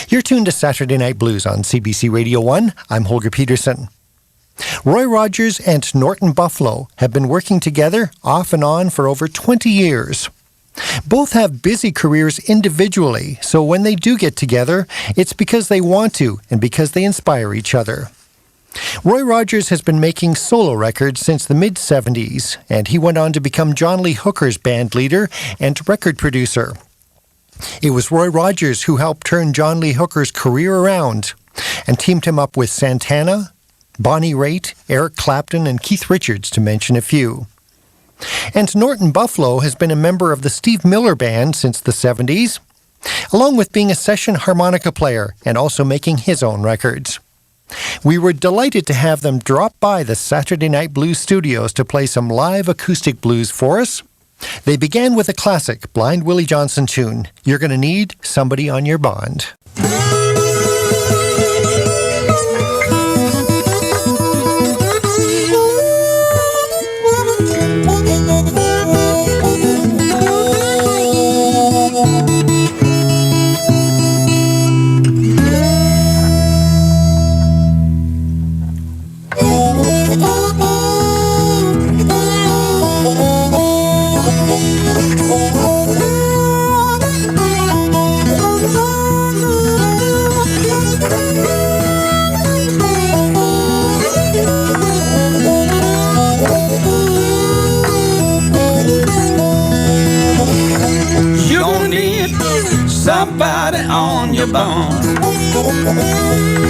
You're tuned to Saturday Night Blues on CBC Radio 1. I'm Holger Peterson. Roy Rogers and Norton Buffalo have been working together off and on for over 20 years. Both have busy careers individually, so when they do get together, it's because they want to and because they inspire each other. Roy Rogers has been making solo records since the mid-70s, and he went on to become John Lee Hooker's band leader and record producer. It was Roy Rogers who helped turn John Lee Hooker's career around and teamed him up with Santana, Bonnie Raitt, Eric Clapton, and Keith Richards, to mention a few. And Norton Buffalo has been a member of the Steve Miller Band since the 70s, along with being a session harmonica player and also making his own records. We were delighted to have them drop by the Saturday Night Blues studios to play some live acoustic blues for us. They began with a classic Blind Willie Johnson tune, You're Gonna Need Somebody on Your Bond. Somebody on your bond.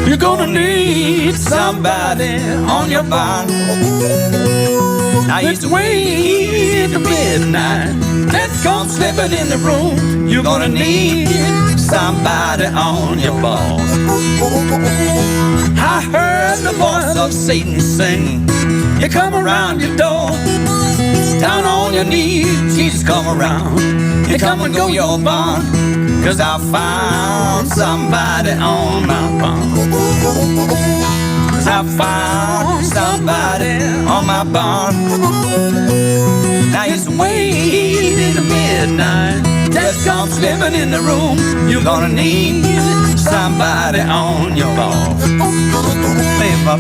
You're gonna need somebody on your bond. Now it's way into midnight. Let's come slipping in the room. You're gonna need somebody on your bond. I heard the voice of Satan sing. You come around your door, down on your knees, Jesus come around. You come and go your bond. 'Cause I found somebody on my bond. 'Cause I found somebody on my bond. Now it's way into midnight. Just come slipping in the room. You're gonna need somebody on your bond. Play it, Pop.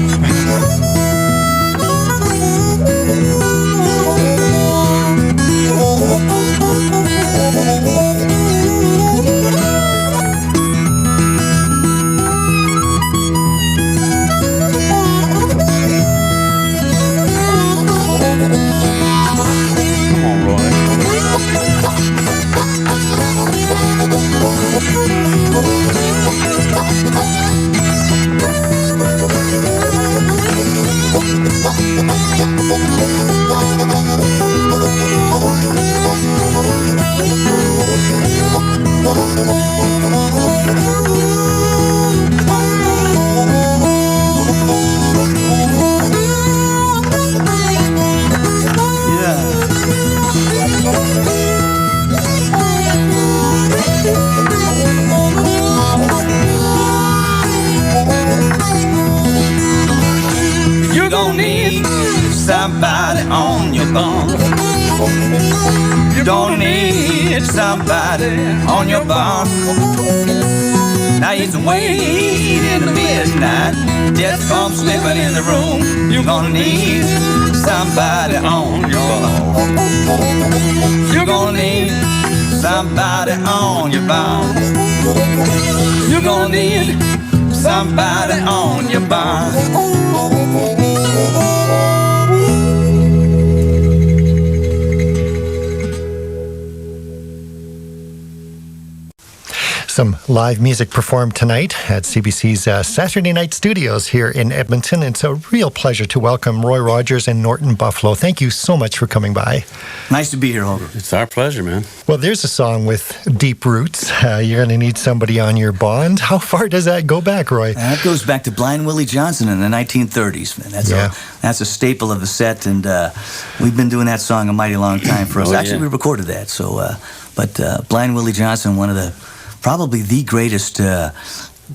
Somebody on your bond. You don't need somebody on your bond. Now it's way into midnight. Just come slipping in the room. You're gonna need somebody on your bond. You're gonna need somebody on your bond. You're gonna need somebody on your bond. Some live music performed tonight at CBC's Saturday Night Studios here in Edmonton. It's a real pleasure to welcome Roy Rogers and Norton Buffalo. Thank you so much for coming by. Nice to be here, Holger. It's our pleasure, man. Well, there's a song with deep roots. You're going to need somebody on your bond. How far does that go back, Roy? That goes back to Blind Willie Johnson in the 1930s, man. That's a staple of the set, and we've been doing that song a mighty long time for us. Actually, we recorded that. So, but Blind Willie Johnson, one of the probably the greatest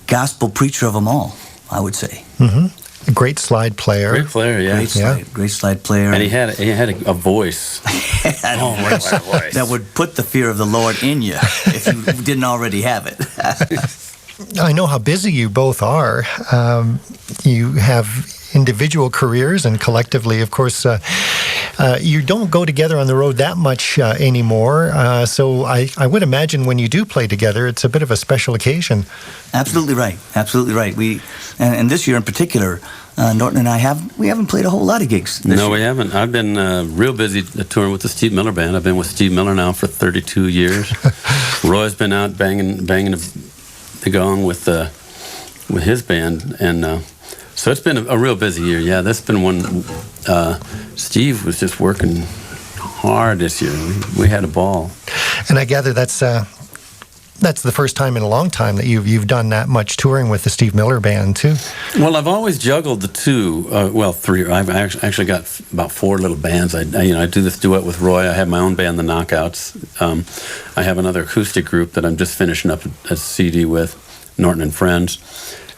gospel preacher of them all, I would say. Mm-hmm. A great slide player. Great player, yeah. Great slide player. And he had a voice. That would put the fear of the Lord in you if you didn't already have it. I know how busy you both are. You have individual careers, and collectively, of course, you don't go together on the road that much anymore. So I would imagine when you do play together, it's a bit of a special occasion. Absolutely right. Absolutely right. And this year in particular, Norton and I haven't played a whole lot of gigs this year. We haven't. I've been real busy touring with the Steve Miller Band. I've been with Steve Miller now for 32 years. Roy's been out banging the gong with his band, and so it's been a real busy year. Yeah, that's been one. Steve was just working hard this year. We had a ball. And I gather that's the first time in a long time that you've done that much touring with the Steve Miller Band too. Well, I've always juggled the two. Three. I've actually got about four little bands. I do this duet with Roy. I have my own band, the Knockouts. I have another acoustic group that I'm just finishing up a CD with, Norton and Friends.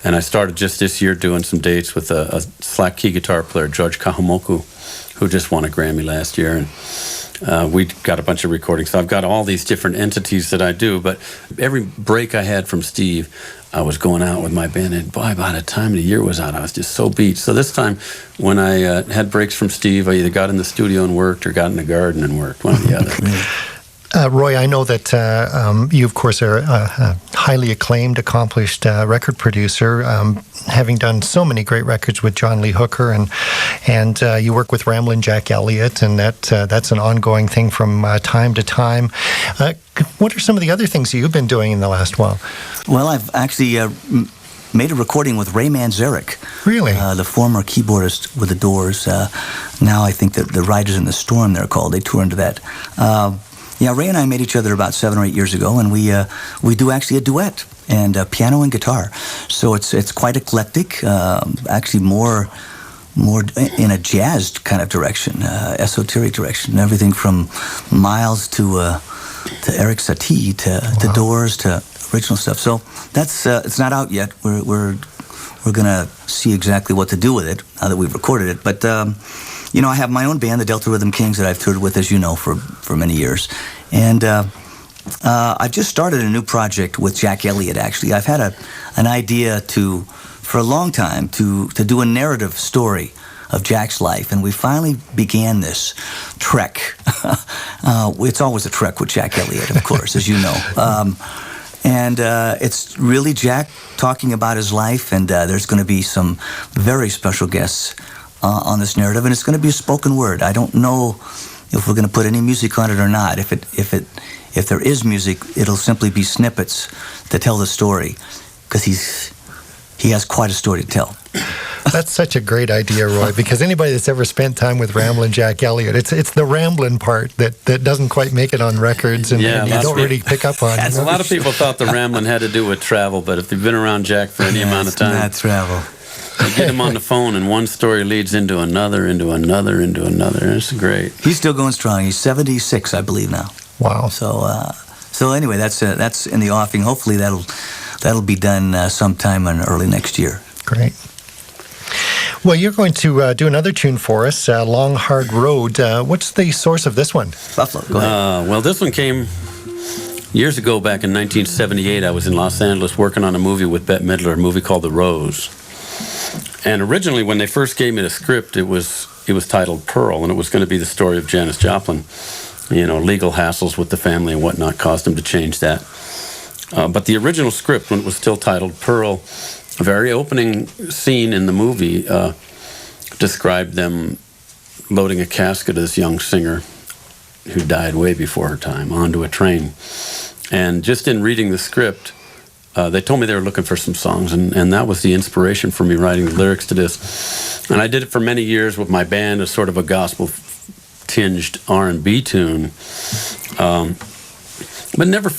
And I started just this year doing some dates with a slack key guitar player, George Kahamoku, who just won a Grammy last year. And we got a bunch of recordings. So I've got all these different entities that I do. But every break I had from Steve, I was going out with my band. And boy, by the time the year was out, I was just so beat. So this time, when I had breaks from Steve, I either got in the studio and worked or got in the garden and worked, one or the other. Roy, I know that you, of course, are a highly acclaimed, accomplished record producer, having done so many great records with John Lee Hooker, and you work with Ramblin' Jack Elliott, and that's an ongoing thing from time to time. What are some of the other things you've been doing in the last while? Well, I've actually made a recording with Ray Manzarek. Really? The former keyboardist with the Doors. Now I think that the Riders in the Storm, they're called. They tour into that. Yeah, Ray and I met each other about 7 or 8 years ago, and we do actually a duet, and piano and guitar. So it's quite eclectic, actually more in a jazz kind of direction, esoteric direction. Everything from Miles to Eric Satie to Doors to original stuff. So that's it's not out yet. We're gonna see exactly what to do with it now that we've recorded it, but. I have my own band, the Delta Rhythm Kings, that I've toured with, as you know, for many years. And I've just started a new project with Jack Elliott, actually. I've had an idea for a long time, to do a narrative story of Jack's life, and we finally began this trek. It's always a trek with Jack Elliott, of course, as you know. And it's really Jack talking about his life, and there's going to be some very special guests on this narrative, and it's going to be a spoken word. I don't know if we're going to put any music on it or not. If there is music, it'll simply be snippets to tell the story, because he has quite a story to tell. That's such a great idea, Roy, because anybody that's ever spent time with Ramblin' Jack Elliott, it's the ramblin' part that doesn't quite make it on records, and you don't really pick up on. A lot of people thought the ramblin' had to do with travel, but if they've been around Jack for any amount of time, not travel. You get him on the phone, and one story leads into another, into another, into another. It's great. He's still going strong. He's 76, I believe, now. Wow. So anyway, that's in the offing. Hopefully that'll be done sometime in early next year. Great. Well, you're going to do another tune for us, Long Hard Road. What's the source of this one? Buffalo, go ahead. Well, this one came years ago, back in 1978. I was in Los Angeles working on a movie with Bette Midler, a movie called The Rose. And originally, when they first gave me the script, it was titled Pearl, and it was going to be the story of Janis Joplin. Legal hassles with the family and whatnot caused him to change that. But the original script, when it was still titled Pearl, a very opening scene in the movie described them loading a casket of this young singer who died way before her time onto a train. And just in reading the script, they told me they were looking for some songs, and that was the inspiration for me writing the lyrics to this. And I did it for many years with my band as sort of a gospel-tinged R&B tune, but never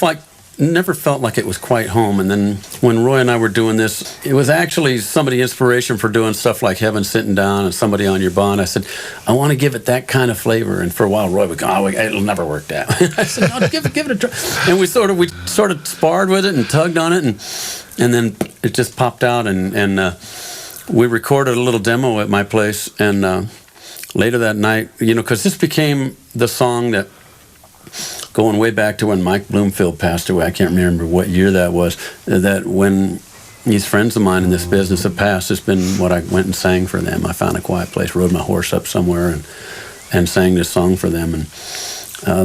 felt like it was quite home. And then when Roy and I were doing this, it was actually somebody inspiration for doing stuff like Heaven Sitting Down and Somebody on Your Bond. I said, I want to give it that kind of flavor. And for a while, Roy would go, it'll never work that. I said, no, give it a try. And we sort of sparred with it and tugged on it, and then it just popped out, and we recorded a little demo at my place. And later that night, because this became the song that going way back to when Mike Bloomfield passed away. I can't remember what year that was. That when these friends of mine in this business have passed, it's been what I went and sang for them. I found a quiet place, rode my horse up somewhere, and sang this song for them. And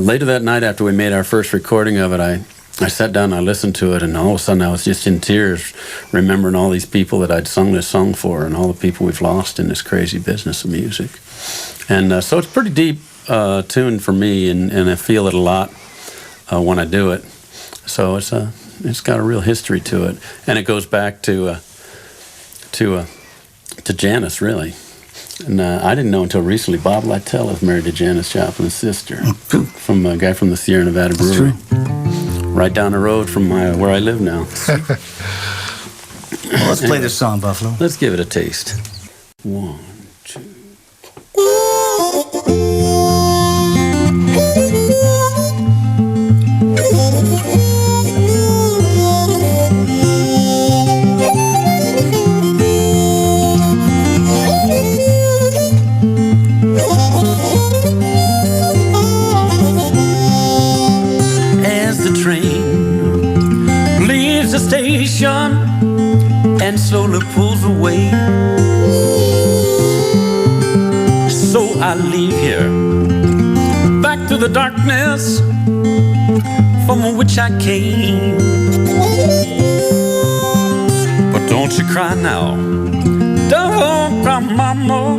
later that night, after we made our first recording of it, I sat down and I listened to it, and all of a sudden I was just in tears, remembering all these people that I'd sung this song for, and all the people we've lost in this crazy business of music. And so it's pretty deep tune for me, and I feel it a lot when I do it. So it's got a real history to it, and it goes back to Janis, really. And I didn't know until recently Bob Lytell is married to Janis Joplin's sister, from a guy from the Sierra Nevada Brewery, right down the road from where I live now. Well, let's play this song, Buffalo. Let's give it a taste. 1, 2. Station and slowly pulls away. So I leave here back to the darkness from which I came. But don't you cry now, don't cry, mama,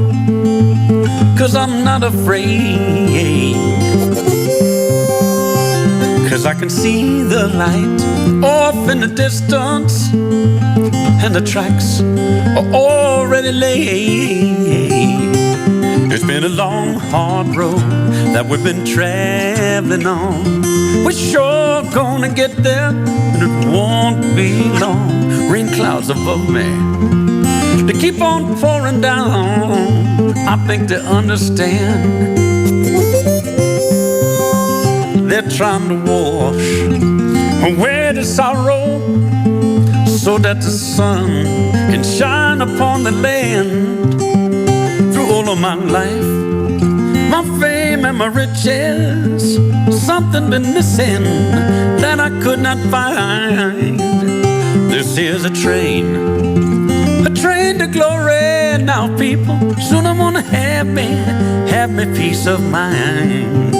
'cause I'm not afraid. 'Cause I can see the light off in the distance, and the tracks are already laid. It's been a long, hard road that we've been traveling on. We're sure gonna get there, and it won't be long. Rain clouds above me, they keep on pouring down. I think they understand. They're trying to wash away the sorrow so that the sun can shine upon the land. Through all of my life, my fame and my riches, something been missing that I could not find. This here's a train to glory. Now people soon I'm gonna have me peace of mind.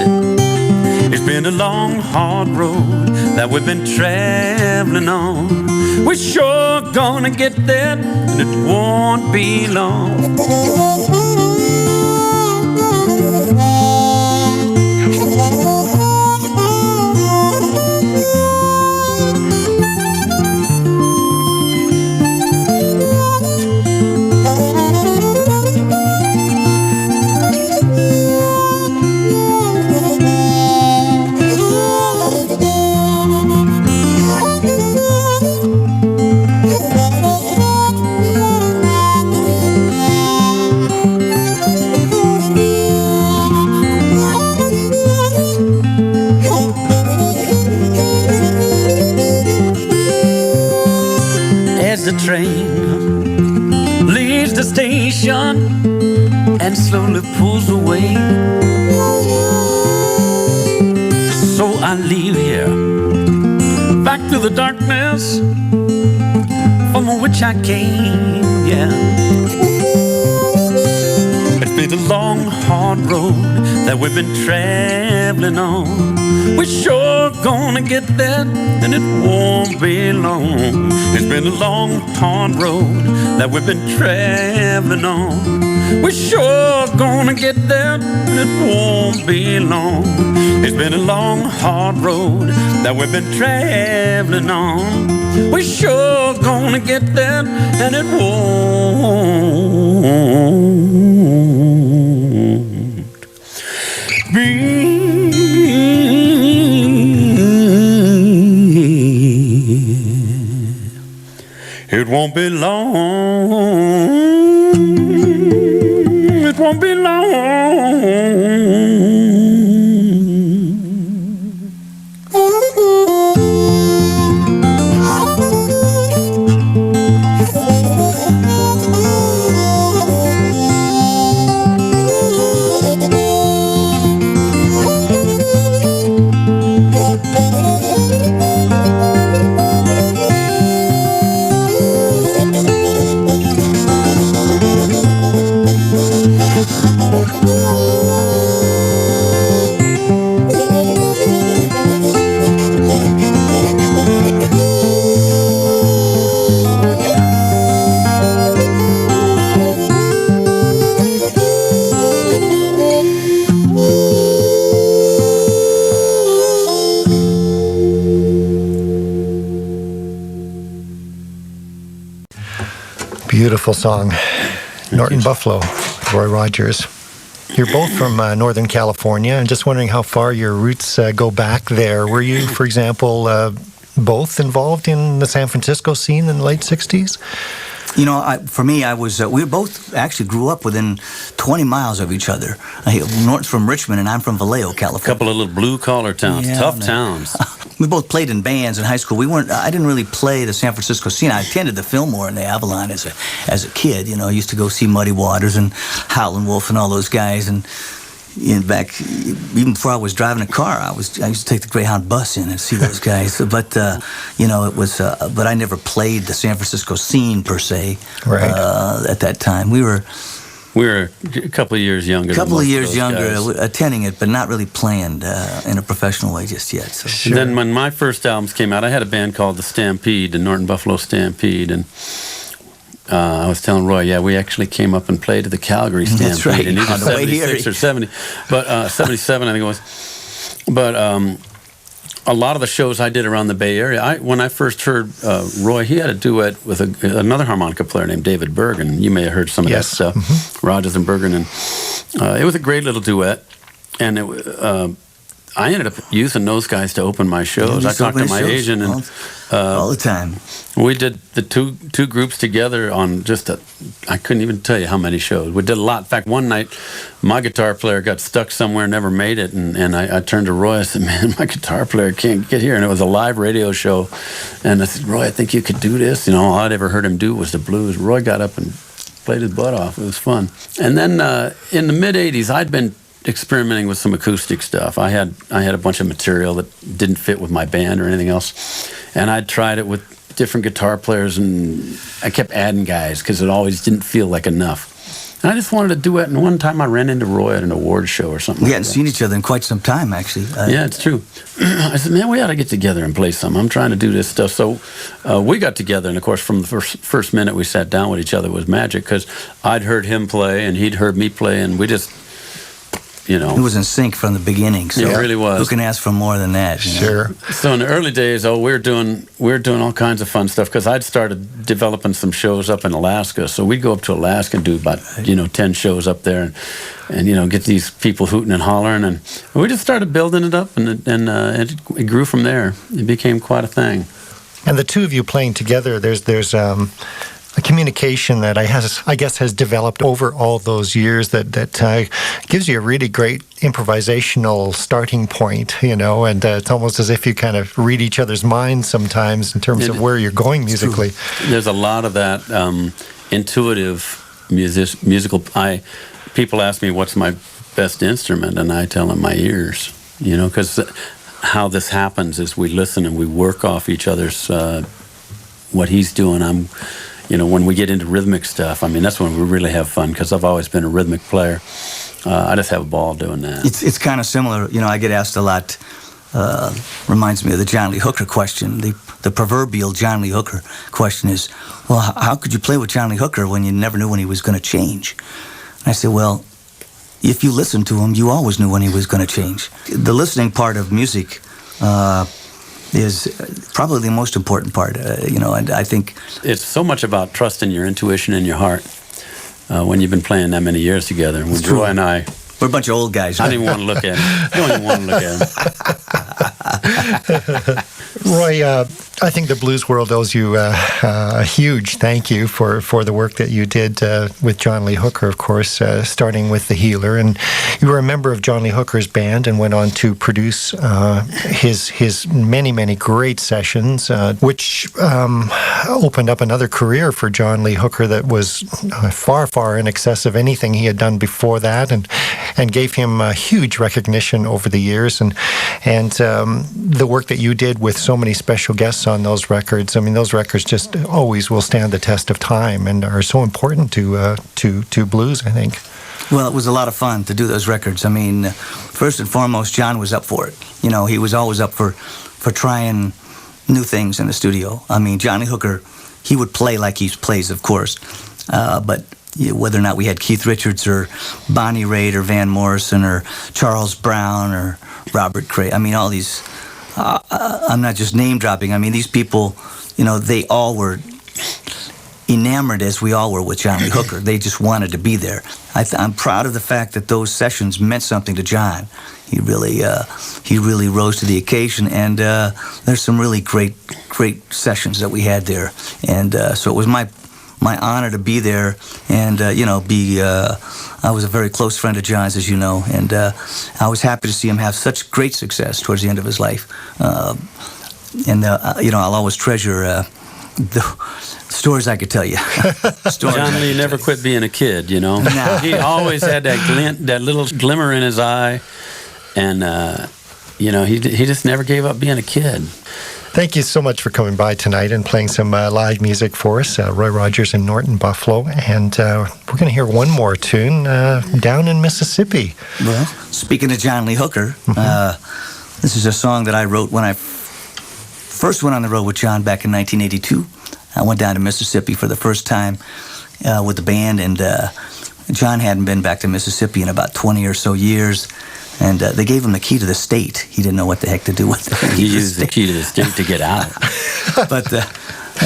It's been a long, hard road that we've been traveling on. We're sure gonna get there, and it won't be long. Train leaves the station and slowly pulls away. So I leave here back to the darkness from which I came. Yeah, it's been a long, hard road that we've been traveling on. We're sure gonna get there, and it won't be long. It's been a long, hard road that we've been traveling on. We're sure gonna get there, and it won't be long. It's been a long, hard road that we've been traveling on. We're sure gonna get there, and it won't be. It won't be long. It won't be long. Beautiful song. Norton Buffalo, Roy Rogers. You're both from Northern California, and just wondering how far your roots go back there. Were you, for example, both involved in the San Francisco scene in the late 60s? You know, for me, we both actually grew up within 20 miles of each other. Norton's from Richmond, and I'm from Vallejo, California. A couple of little blue-collar towns, tough towns. We both played in bands in high school. I didn't really play the San Francisco scene. I attended the Fillmore and the Avalon as a kid. You know, I used to go see Muddy Waters and Howlin' Wolf and all those guys. And back, even before I was driving a car, I used to take the Greyhound bus in and see those guys. But you know, it was. But I never played the San Francisco scene per se. Right. At that time, we were a couple of years younger. Attending it, but not really playing in a professional way just yet. So. Sure. And then when my first albums came out, I had a band called the Stampede, the Norton Buffalo Stampede, and I was telling Roy, we actually came up and played at the Calgary Stampede. That's right. In either 76 or 70, but 77, I think it was. But a lot of the shows I did around the Bay Area, when I first heard Roy, he had a duet with another harmonica player named David Bergen. You may have heard some of that stuff, Rogers and Bergen, and it was a great little duet. And I ended up using those guys to open my shows. I talked to my agent, and all the time. We did the two groups together on I couldn't even tell you how many shows. We did a lot. In fact, one night, my guitar player got stuck somewhere, never made it, and I turned to Roy. I said, "Man, my guitar player can't get here." And it was a live radio show. And I said, "Roy, I think you could do this." You know, all I'd ever heard him do was the blues. Roy got up and played his butt off. It was fun. And then in the mid '80s, I'd been experimenting with some acoustic stuff. I had a bunch of material that didn't fit with my band or anything else, and I'd tried it with different guitar players, and I kept adding guys because it always didn't feel like enough. And I just wanted to do it, and one time I ran into Roy at an award show or something. We hadn't seen each other in quite some time, actually. Yeah, it's true. I said, "Man, we ought to get together and play some. I'm trying to do this stuff." So we got together, and of course, from the first minute we sat down with each other, it was magic, because I'd heard him play, and he'd heard me play, and we just... You know, it was in sync from the beginning. So it really was. Who can ask for more than that? Sure. So in the early days, we're doing all kinds of fun stuff, because I'd started developing some shows up in Alaska. So we'd go up to Alaska and do about 10 shows up there, and get these people hooting and hollering, and we just started building it up, and it grew from there. It became quite a thing. And the two of you playing together, there's a communication that I guess has developed over all those years that gives you a really great improvisational starting point, and it's almost as if you kind of read each other's minds sometimes in terms of where you're going musically. There's a lot of that intuitive musical. People ask me what's my best instrument, and I tell them my ears, because how this happens is we listen and we work off each other's what he's doing. When we get into rhythmic stuff, that's when we really have fun, because I've always been a rhythmic player. I just have a ball doing that. It's kind of similar. I get asked a lot. Reminds me of the John Lee Hooker question. The proverbial John Lee Hooker question is, well, how could you play with John Lee Hooker when you never knew when he was going to change? And I say, well, if you listened to him, you always knew when he was going to change. The listening part of music is probably the most important part, and I think... It's so much about trusting your intuition and your heart when you've been playing that many years together. When Roy and I... We're a bunch of old guys, right? I didn't even want to look at him. I don't even want to look at him. Roy, I think the blues world owes you a huge thank you for the work that you did with John Lee Hooker, of course, starting with The Healer. And you were a member of John Lee Hooker's band and went on to produce his many, many great sessions, which opened up another career for John Lee Hooker that was far, far in excess of anything he had done before that, and gave him huge recognition over the years. And the work that you did with so many special guests on those records, those records just always will stand the test of time and are so important to blues, I think. Well, it was a lot of fun to do those records. First and foremost, John was up for it. He was always up for trying new things in the studio. John Lee Hooker, he would play like he plays, of course, but whether or not we had Keith Richards or Bonnie Raitt or Van Morrison or Charles Brown or Robert Cray, all these, I'm not just name dropping, these people, they all were enamored, as we all were, with John Lee Hooker. They just wanted to be there. I'm proud of the fact that those sessions meant something to John. He really rose to the occasion, and there's some really great sessions that we had there. And so it was my honor to be there, and I was a very close friend of John's, as you know, and I was happy to see him have such great success towards the end of his life. I'll always treasure the stories I could tell you. John Lee never quit being a kid, you know. No. He always had that glint, that little glimmer in his eye, and he just never gave up being a kid. Thank you so much for coming by tonight and playing some live music for us, Roy Rogers and Norton Buffalo. And we're going to hear one more tune, Down in Mississippi. Well, speaking of John Lee Hooker, this is a song that I wrote when I first went on the road with John back in 1982. I went down to Mississippi for the first time with the band, and John hadn't been back to Mississippi in about 20 or so years. And they gave him the key to the state. He didn't know what the heck to do with it. He used the key to the state to get out. But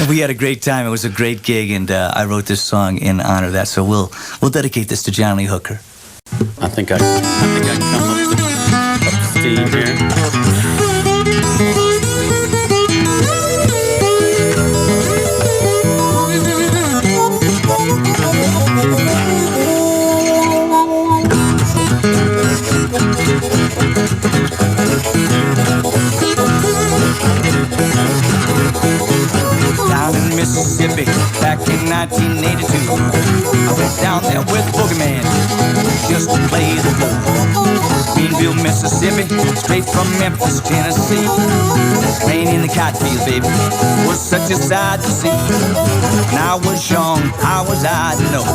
we had a great time. It was a great gig, and I wrote this song in honor of that. So we'll dedicate this to John Lee Hooker. I think I can come up to steam here. Down in Mississippi, back in 1982, I went down there with Boogeyman just to play the blues. Greenville, Mississippi, straight from Memphis, Tennessee. Rain in the cotton field, baby, was such a sight to see. When I was young, how was I to know?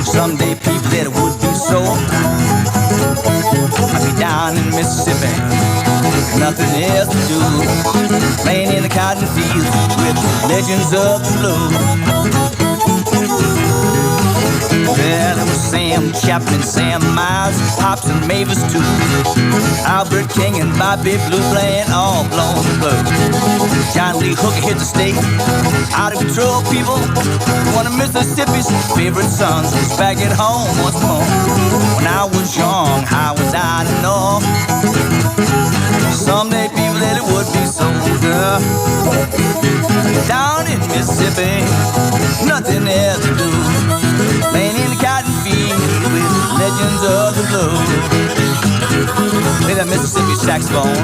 Someday people that it would be so. I'd be down in Mississippi, nothing else to do, playing in the cotton fields with legends of the blues. Well, there was Sam Chapman, Sam Miles, Pops and Mavis too, Albert King and Bobby Blue playing all blowing the blues. John Lee Hooker hit the state, out of control people. One of Mississippi's favorite sons was back at home once more. When I was young, how was I to know? Someday people that it would be so good. Down in Mississippi, nothing else to do, playing in the cotton field with legends of the blues. Play that Mississippi saxophone.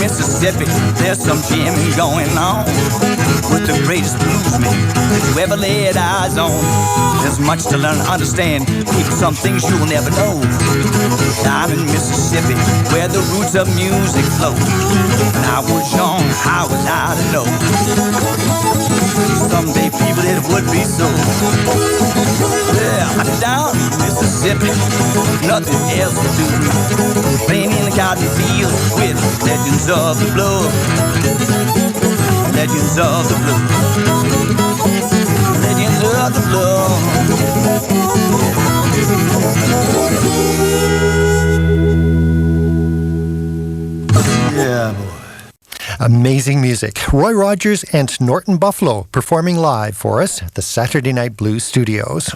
Mississippi, there's some jamming going on with the greatest bluesmen that you ever laid eyes on. There's much to learn and understand, people, some things you will never know. Down in Mississippi, where the roots of music flow. When I was young, how was I to know? Someday people, it would be so. Yeah, down in Mississippi. Mississippi, nothing else to do. Playing in the cotton fields with legends of the blues. Legends of the blues. Legends of the blues. Yeah, boy. Amazing music. Roy Rogers and Norton Buffalo performing live for us at the Saturday Night Blues Studios.